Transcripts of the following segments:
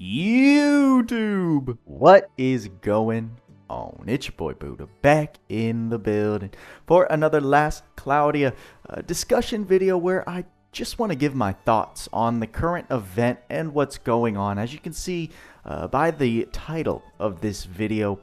YouTube, what is going on? It's your boy Buddha back in the building for another Last Cloudia discussion video where I just want to give my thoughts on the current event and what's going on. As you can see by the title of this video,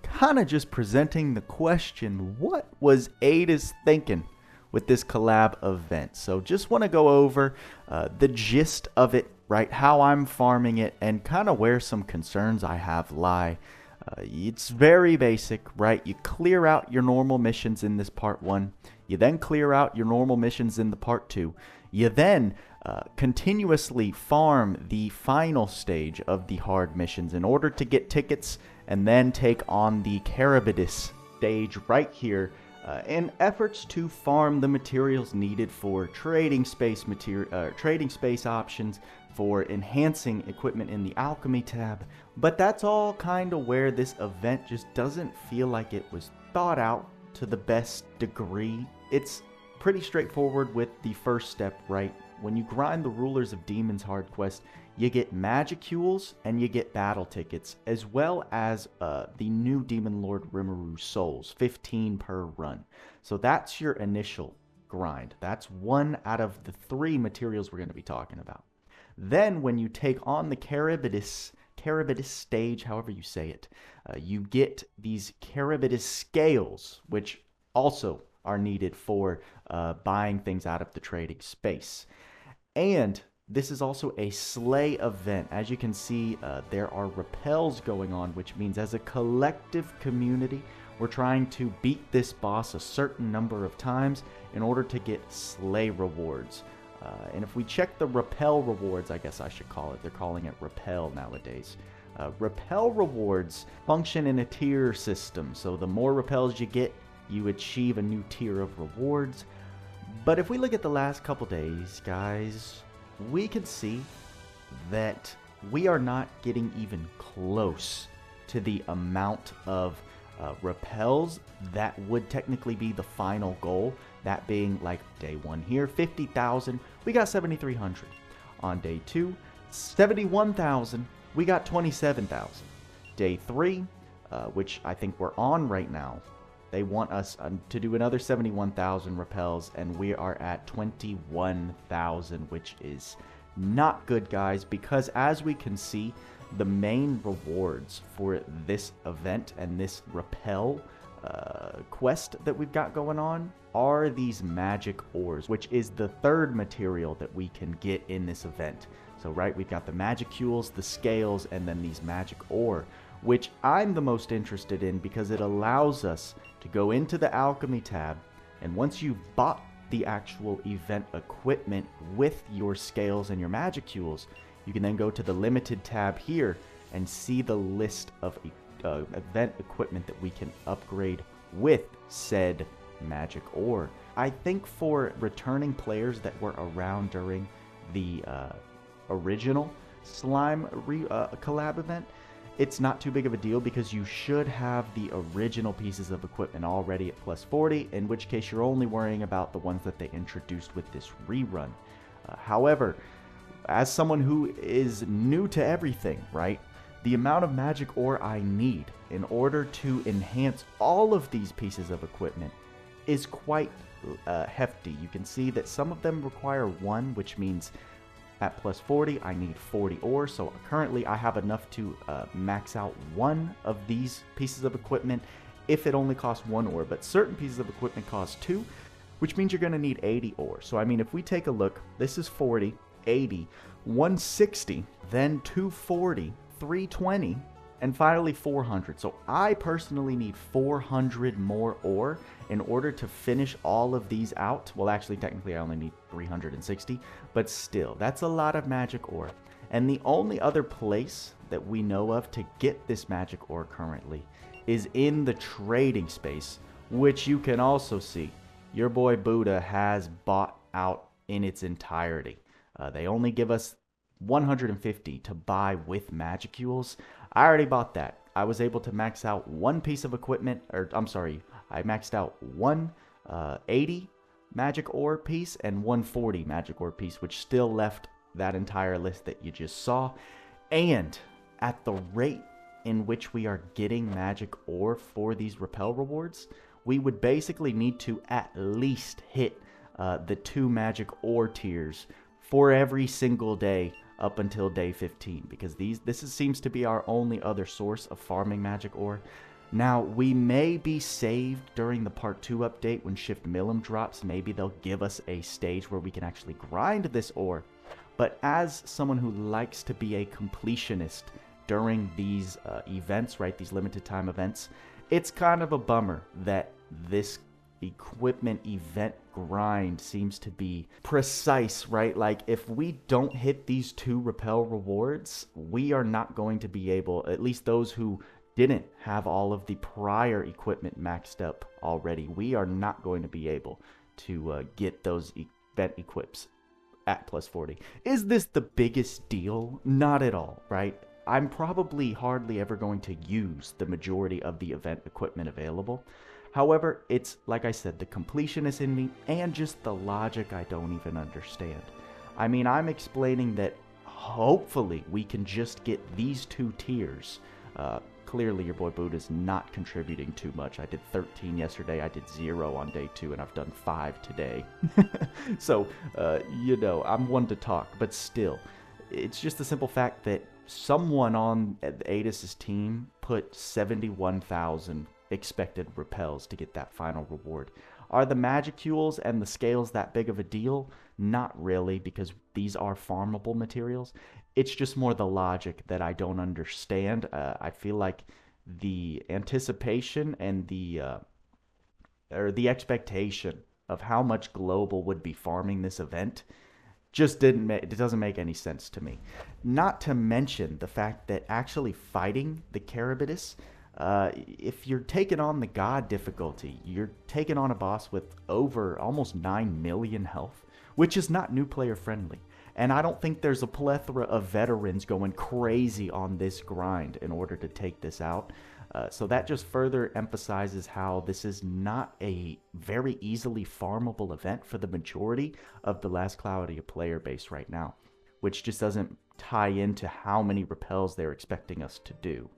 kind of just presenting the question, what was Adel thinking with this collab event? So just want to go over the gist of it, right? How I'm farming it and kind of where some concerns I have lie. It's very basic, right? You clear out your normal missions in this part 1. You then clear out your normal missions in the part 2. You then continuously farm the final stage of the hard missions in order to get tickets and then take on the Caribidis stage right here in efforts to farm the materials needed for trading space options, for enhancing equipment in the alchemy tab. But that's all kind of where this event just doesn't feel like it was thought out to the best degree. It's pretty straightforward with the first step, right? When you grind the Rulers of Demons hard quest, you get magicules and you get battle tickets, as well as the new Demon Lord Rimuru souls, 15 per run. So that's your initial grind. That's one out of the 3 materials we're going to be talking about. Then when you take on the Caribidis stage, however you say it, you get these Caribidis scales, which also are needed for buying things out of the trading space. And this is also a slay event. As you can see, there are repels going on, which means as a collective community, we're trying to beat this boss a certain number of times in order to get slay rewards. And if we check the Repel rewards, I guess I should call it, they're calling it Repel nowadays. Repel rewards function in a tier system, so the more repels you get, you achieve a new tier of rewards. But if we look at the last couple days, guys, we can see that we are not getting even close to the amount of repels that would technically be the final goal. That being like day 1 here, 50,000, we got 7,300. On day 2, 71,000, we got 27,000. Day 3, which I think we're on right now, they want us to do another 71,000 repels, and we are at 21,000, which is not good, guys, because as we can see, the main rewards for this event and this repel quest that we've got going on are these magic ores, which is the 3rd material that we can get in this event. So right, we've got the magicules, the scales, and then these magic ore, which I'm the most interested in because it allows us to go into the alchemy tab, and once you've bought the actual event equipment with your scales and your magicules, you can then go to the limited tab here and see the list of event equipment that we can upgrade with said magic ore. I think for returning players that were around during the original slime collab event, it's not too big of a deal because you should have the original pieces of equipment already at plus 40, in which case you're only worrying about the ones that they introduced with this rerun. However, as someone who is new to everything, right, the amount of magic ore I need in order to enhance all of these pieces of equipment is quite hefty. You can see that some of them require 1, which means at plus 40, I need 40 ore. So currently I have enough to max out 1 of these pieces of equipment if it only costs 1 ore. But certain pieces of equipment cost 2, which means you're going to need 80 ore. So I mean, if we take a look, this is 40, 80, 160, then 240, 320, and finally 400. So I personally need 400 more ore in order to finish all of these out. Well, actually, technically I only need 360, but still, that's a lot of magic ore. And the only other place that we know of to get this magic ore currently is in the trading space, which you can also see your boy Buddha has bought out in its entirety. They only give us 150 to buy with magicules. I already bought that. I was able to max out 1 piece of equipment, or I'm sorry, I maxed out 180 magic ore piece and 140 magic ore piece, which still left that entire list that you just saw. And at the rate in which we are getting magic ore for these repel rewards, we would basically need to at least hit the 2 magic ore tiers for every single day up until day 15, because seems to be our only other source of farming magic ore. Now, we may be saved during the Part 2 update when Shift Millim drops. Maybe they'll give us a stage where we can actually grind this ore. But as someone who likes to be a completionist during these events, right, these limited time events, it's kind of a bummer that this equipment event grind seems to be precise, right? Like, if we don't hit these 2 repel rewards, we are not going to be able, at least those who didn't have all of the prior equipment maxed up already, we are not going to be able to get those event equips at plus 40. Is this the biggest deal? Not at all, right? I'm probably hardly ever going to use the majority of the event equipment available. However, it's, like I said, the completionist in me and just the logic I don't even understand. I mean, I'm explaining that hopefully we can just get these 2 tiers. Clearly, your boy Buddha's not contributing too much. I did 13 yesterday, I did 0 on day 2, and I've done 5 today. So, you know, I'm one to talk, but still, it's just the simple fact that someone on Adis's team put 71,000 expected repels to get that final reward. Are the magicules and the scales that big of a deal? Not really, because these are farmable materials. It's just more the logic that I don't understand. I feel like the anticipation and the expectation of how much Global would be farming this event just it doesn't make any sense to me. Not to mention the fact that actually fighting the Carabitus, if you're taking on the God difficulty, you're taking on a boss with over almost 9 million health, which is not new player friendly. And I don't think there's a plethora of veterans going crazy on this grind in order to take this out. So that just further emphasizes how this is not a very easily farmable event for the majority of the Last Cloudia player base right now, which just doesn't tie into how many repels they're expecting us to do.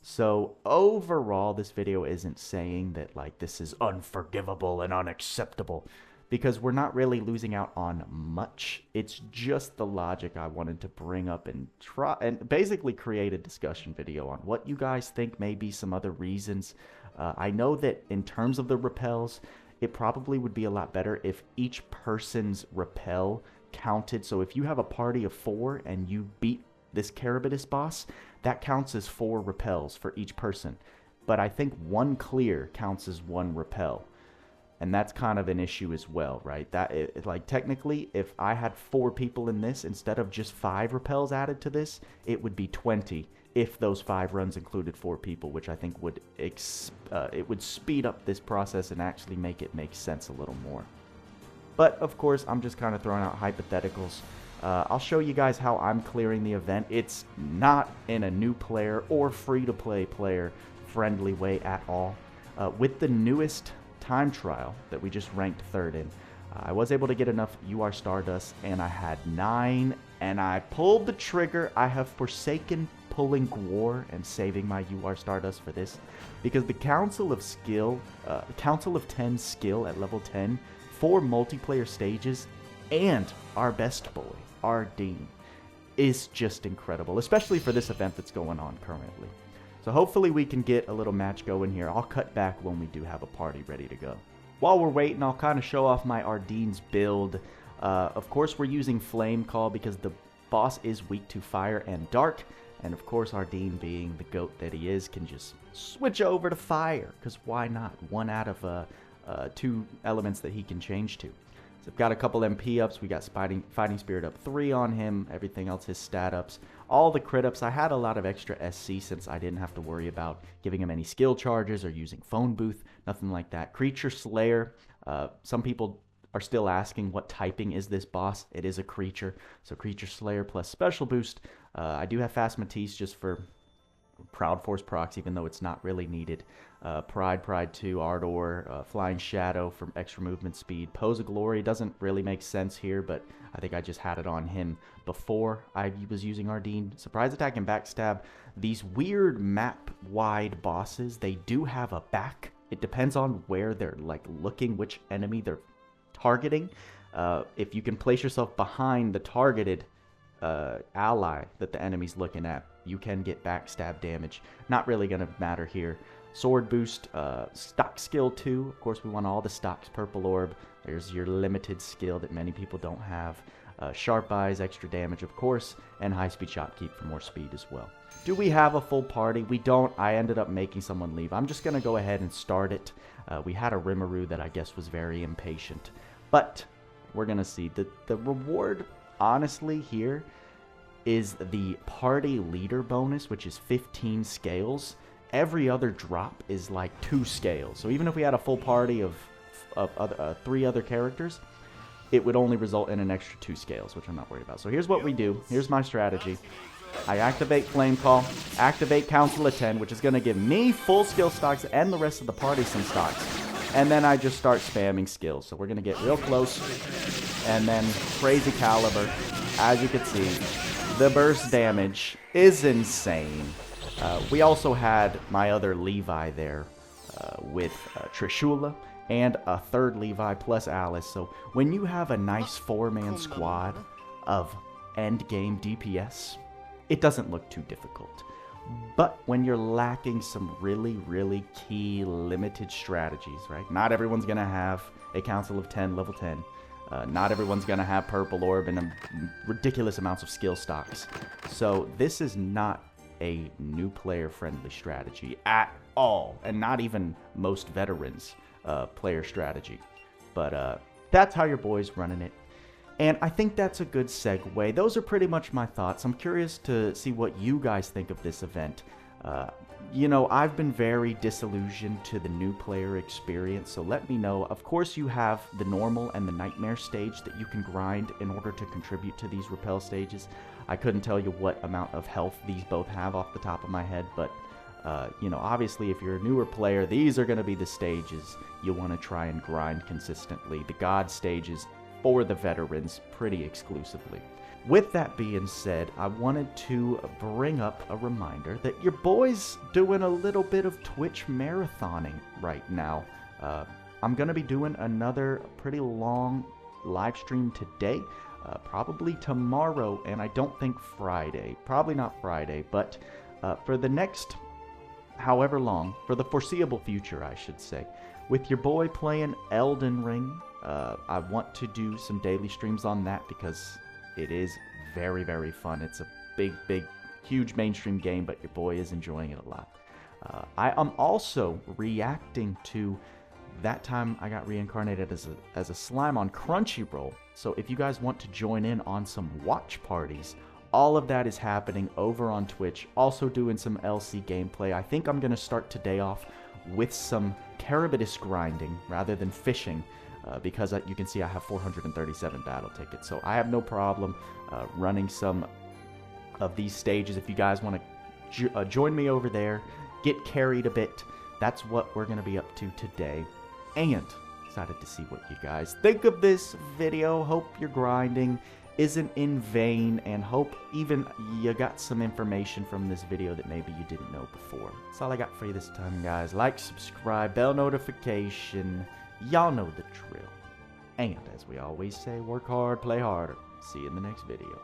So overall, this video isn't saying that like this is unforgivable and unacceptable, because we're not really losing out on much. It's just the logic I wanted to bring up and try and basically create a discussion video on what you guys think may be some other reasons. I know that in terms of the repels, it probably would be a lot better if each person's repel counted. So if you have a party of 4 and you beat this Carabitus boss, that counts as 4 repels for each person. But I think 1 clear counts as 1 repel. And that's kind of an issue as well, right? Like technically, if I had 4 people in this, instead of just 5 repels added to this, it would be 20 if those 5 runs included 4 people, which I think would it would speed up this process and actually make it make sense a little more. But of course, I'm just kind of throwing out hypotheticals. I'll show you guys how I'm clearing the event. It's not in a new player or free-to-play player friendly way at all. With the newest time trial that we just ranked 3rd in, I was able to get enough UR Stardust, and I had 9, and I pulled the trigger. I have forsaken pulling Gwar and saving my UR Stardust for this, because the Council of 10 skill at level 10 for multiplayer stages and our best boy, our Dean, is just incredible, especially for this event that's going on currently. So hopefully we can get a little match going here. I'll cut back when we do have a party ready to go. While we're waiting, I'll kind of show off my Ardene's build. Of course, we're using Flame Call because the boss is weak to fire and dark. And of course, Ardene, being the goat that he is, can just switch over to fire, because why not? 1 out of 2 elements that he can change to. So I've got a couple MP ups. We got Fighting Spirit up 3 on him. Everything else, his stat ups. All the crit ups. I had a lot of extra SC since I didn't have to worry about giving him any skill charges or using Phone Booth. Nothing like that. Creature Slayer. Some people are still asking what typing is this boss. It is a creature. So Creature Slayer plus Special Boost. I do have Fast Matisse just for Crowd Force procs, even though it's not really needed. Pride 2, Ardor, Flying Shadow for extra movement speed. Pose of Glory doesn't really make sense here, but I think I just had it on him before I was using Ardeen. Surprise Attack and Backstab. These weird map-wide bosses, they do have a back. It depends on where they're like looking, which enemy they're targeting. If you can place yourself behind the targeted ally that the enemy's looking at, you can get backstab damage. Not really going to matter here. Sword boost, stock skill 2. Of course, we want all the stocks. Purple orb. There's your limited skill that many people don't have. Sharp eyes, extra damage, of course, and high speed shopkeep for more speed as well. Do we have a full party? We don't. I ended up making someone leave. I'm just going to go ahead and start it. We had a Rimuru that I guess was very impatient. But we're going to see. The reward, honestly, here is the party leader bonus, which is 15 scales. Every other drop is like 2 scales. So even if we had a full party of 3 other characters, it would only result in an extra 2 scales, which I'm not worried about. So here's what we do. Here's my strategy. I activate Flame Call, activate Council of 10, which is going to give me full skill stocks and the rest of the party some stocks. And then I just start spamming skills. So we're going to get real close. And then Crazy Caliber. As you can see, the burst damage is insane. We also had my other Levi there with Trishula and a third Levi plus Alice. So when you have a nice 4-man squad of endgame DPS, it doesn't look too difficult. But when you're lacking some really, really key limited strategies, right? Not everyone's going to have a Council of 10, level 10. Not everyone's going to have Purple Orb and ridiculous amounts of skill stocks. So this is not a new player friendly strategy at all. And not even most veterans player strategy. But that's how your boy's running it. And I think that's a good segue. Those are pretty much my thoughts. I'm curious to see what you guys think of this event. You know, I've been very disillusioned to the new player experience, so let me know. Of course, you have the normal and the nightmare stage that you can grind in order to contribute to these Repel stages. I couldn't tell you what amount of health these both have off the top of my head, but you know, obviously if you're a newer player, these are going to be the stages you want to try and grind consistently. The God stages for the veterans pretty exclusively. With that being said, I wanted to bring up a reminder that your boy's doing a little bit of Twitch marathoning right now. I'm going to be doing another pretty long live stream today, probably tomorrow, and I don't think Friday. Probably not Friday, but for the next however long, for the foreseeable future, I should say, with your boy playing Elden Ring. I want to do some daily streams on that because it is very, very fun. It's a big, huge mainstream game, but your boy is enjoying it a lot. I am also reacting to that time I got reincarnated as a slime on Crunchyroll. So if you guys want to join in on some watch parties, all of that is happening over on Twitch. Also doing some LC gameplay. I think I'm going to start today off with some Carabitus grinding rather than fishing. Because you can see I have 437 battle tickets. So I have no problem running some of these stages. If you guys want to join me over there, get carried a bit, that's what we're going to be up to today. And excited to see what you guys think of this video. Hope your grinding isn't in vain, and hope even you got some information from this video that maybe you didn't know before. That's all I got for you this time, guys. Like, subscribe, bell notification. Y'all know the drill. And as we always say, work hard, play harder. See you in the next video.